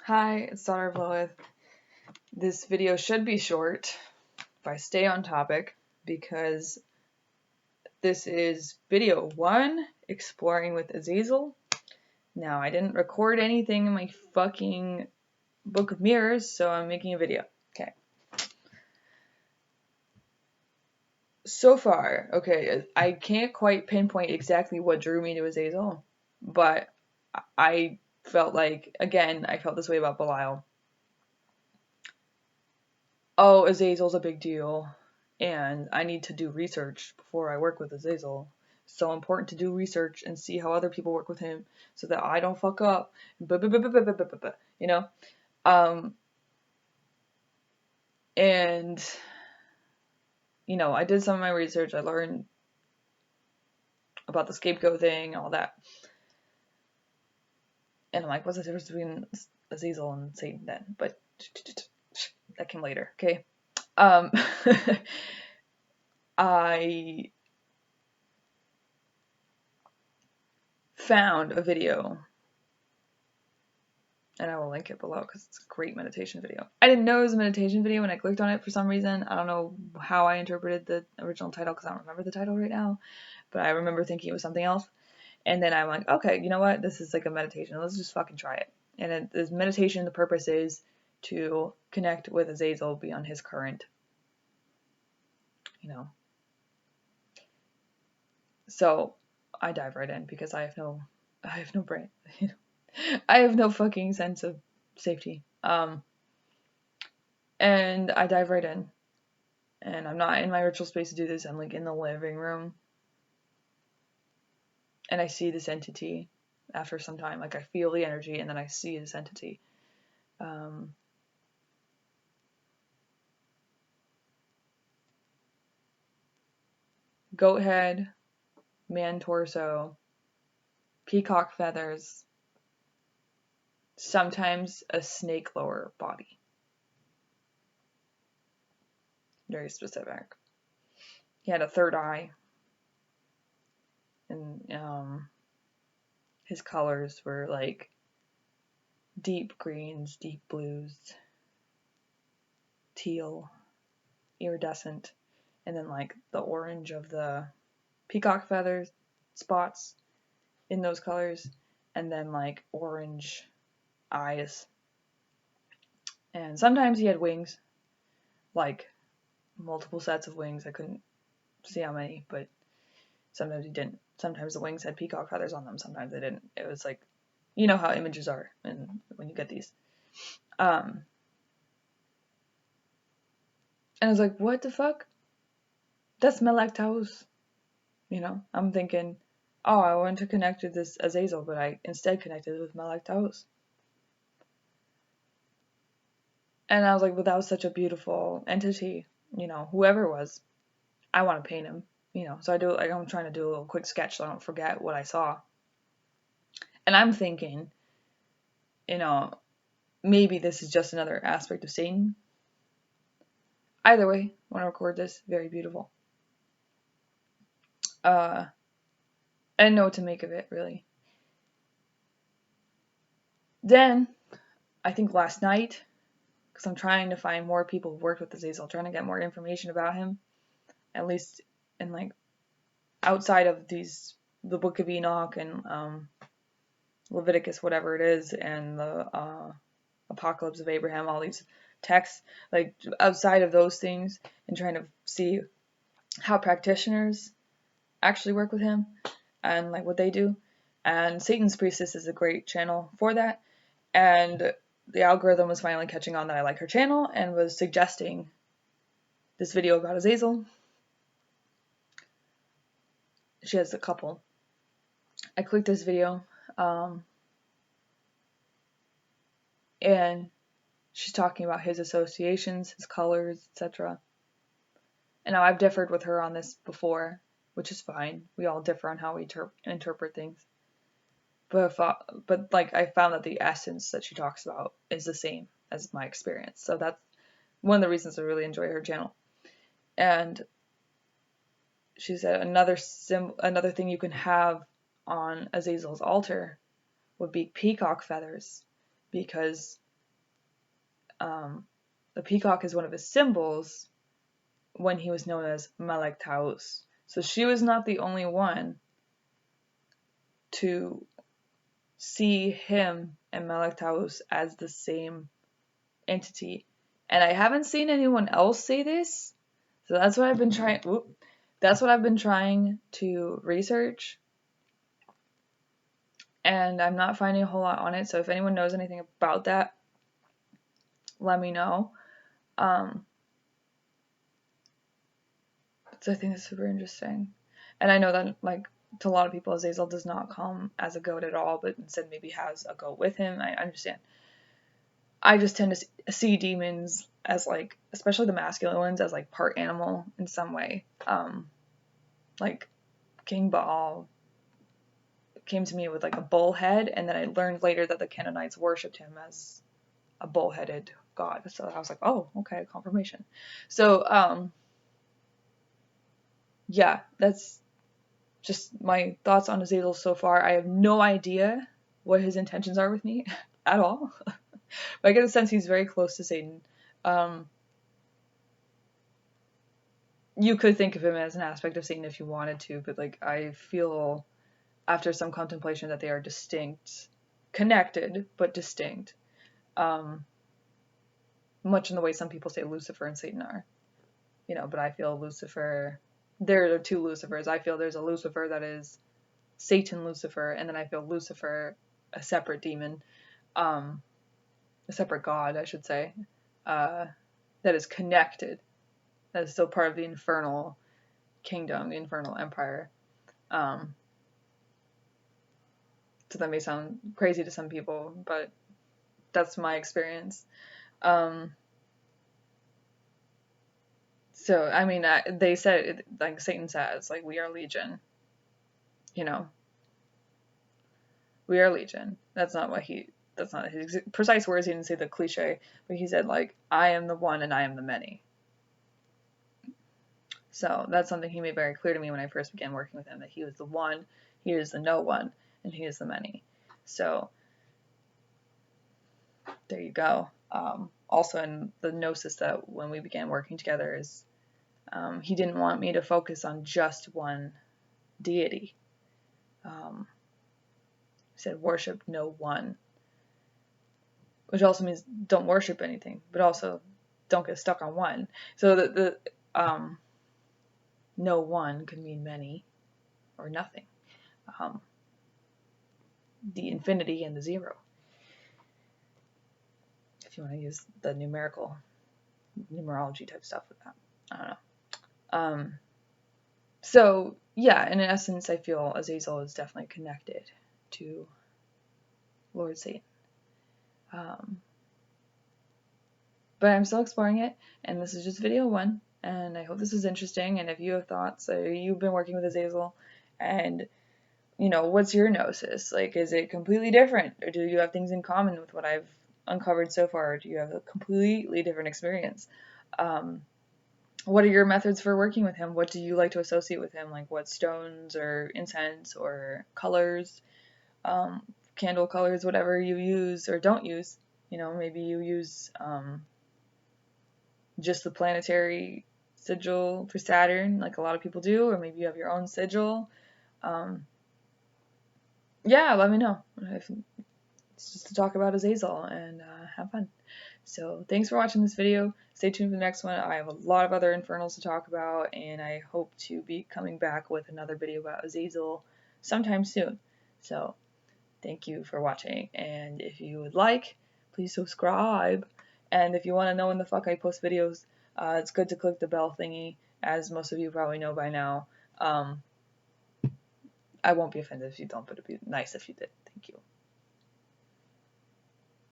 Hi, it's Daughter of Lilith. This video should be short if I stay on topic because this is video 1, exploring with Azazel. Now, I didn't record anything in my fucking book of mirrors, so I'm making a video. Okay. So far, okay, I can't quite pinpoint exactly what drew me to Azazel, but I felt like, again, I felt this way about Belial. Oh, Azazel's a big deal, and I need to do research before I work with Azazel. It's so important to do research and see how other people work with him so that I don't fuck up. You know? Um, and, I did some of my research. I learned about the scapegoat thing, all that. And I'm like, what's the difference between Azazel and Satan then? But that came later, okay? I found a video, and I will link it below because it's a great meditation video. I didn't know it was a meditation video when I clicked on it for some reason. I don't know how I interpreted the original title because I don't remember the title right now, but I remember thinking it was something else. And then I'm like, okay, you know what? This is like a meditation. Let's just fucking try it. And this meditation, the purpose is to connect with Azazel beyond his current, So I dive right in because I have no brain. I have no fucking sense of safety. And I dive right in. And I'm not in my ritual space to do this. I'm like in the living room. And I see this entity after some time. Like I feel the energy and then I see this entity. Goat head, man torso, peacock feathers, sometimes a snake lower body. Very specific. He had a third eye. And his colors were like deep greens, deep blues, teal, iridescent, and then like the orange of the peacock feathers spots in those colors, and then like orange eyes. And sometimes he had wings, like multiple sets of wings. I couldn't see how many, but sometimes he didn't. Sometimes the wings had peacock feathers on them, sometimes they didn't. It was like, you know how images are and when you get these. And I was like, what the fuck? That's Melek. I'm thinking, oh, I want to connect with this Azazel, but I instead connected with Melek. And I was like, but that was such a beautiful entity, whoever it was. I want to paint him, so I'm trying to do a little quick sketch so I don't forget what I saw. And I'm thinking, maybe this is just another aspect of Satan. Either way, I want to record this. Very beautiful. I didn't know what to make of it, really. Then, I think last night, because I'm trying to find more people who worked with Azazel, trying to get more information about him, at least in like outside of the Book of Enoch and Leviticus, whatever it is, and the Apocalypse of Abraham, all these texts, like outside of those things, and trying to see how practitioners actually work with him and like what they do. And Satan's Priestess is a great channel for that. And the algorithm was finally catching on that I like her channel and was suggesting this video about Azazel. She has a couple. I clicked this video, and she's talking about his associations, his colors, etc. And now I've differed with her on this before, which is fine. We all differ on how we interpret things. But like I found that the essence that she talks about is the same as my experience. So that's one of the reasons I really enjoy her channel. And she said another thing you can have on Azazel's altar would be peacock feathers, because The peacock is one of his symbols when he was known as Melek. So she was not the only one to see him and Melek as the same entity. And I haven't seen anyone else say this, so that's what I've been trying. That's what I've been trying to research, and I'm not finding a whole lot on it. So if anyone knows anything about that, let me know. So I think it's super interesting, and I know that like to a lot of people, Azazel does not come as a goat at all, but instead maybe has a goat with him. I understand. I just tend to see demons as like, especially the masculine ones, as like part animal in some way. Like King Baal came to me with like a bull head, and then I learned later that the Canaanites worshipped him as a bull-headed god. So I was like, oh, okay, confirmation. So yeah, that's just my thoughts on Azazel so far. I have no idea what his intentions are with me at all. But I get the sense he's very close to Satan. You could think of him as an aspect of Satan if you wanted to, but like I feel after some contemplation that they are distinct, connected, but distinct. Much in the way some people say Lucifer and Satan are. But I feel Lucifer, there are two Lucifers. I feel there's a Lucifer that is Satan Lucifer, and then I feel Lucifer, a separate demon, a separate god, I should say, that is connected, that is still part of the infernal kingdom, the infernal empire. So that may sound crazy to some people, but that's my experience. So, I mean, they said, it, like Satan says, like, we are legion. We are legion. That's not his precise words. He didn't say the cliche, but he said, like, I am the one and I am the many. So that's something he made very clear to me when I first began working with him, that he was the one, he is the no one, and he is the many. So there you go. Also in the gnosis that when we began working together is he didn't want me to focus on just one deity. He said worship no one, which also means don't worship anything, but also don't get stuck on one. So the no one could mean many or nothing. The infinity and the zero, if you want to use the numerology type stuff with that. I don't know. So yeah, in essence, I feel Azazel is definitely connected to Lord Satan. But I'm still exploring it, and this is just video 1, and I hope this is interesting. And if you have thoughts, you've been working with Azazel, and what's your gnosis? Like, is it completely different, or do you have things in common with what I've uncovered so far, or do you have a completely different experience? What are your methods for working with him? What do you like to associate with him? Like what stones or incense or colors, candle colors, whatever you use or don't use. Maybe you use just the planetary sigil for Saturn, like a lot of people do, or maybe you have your own sigil. Yeah, let me know. It's just to talk about Azazel and have fun. So thanks for watching this video. Stay tuned for the next one. I have a lot of other infernals to talk about, and I hope to be coming back with another video about Azazel sometime soon. So thank you for watching, and if you would like, please subscribe. And if you want to know when the fuck I post videos, it's good to click the bell thingy, as most of you probably know by now. I won't be offended if you don't, but it'd be nice if you did. Thank you.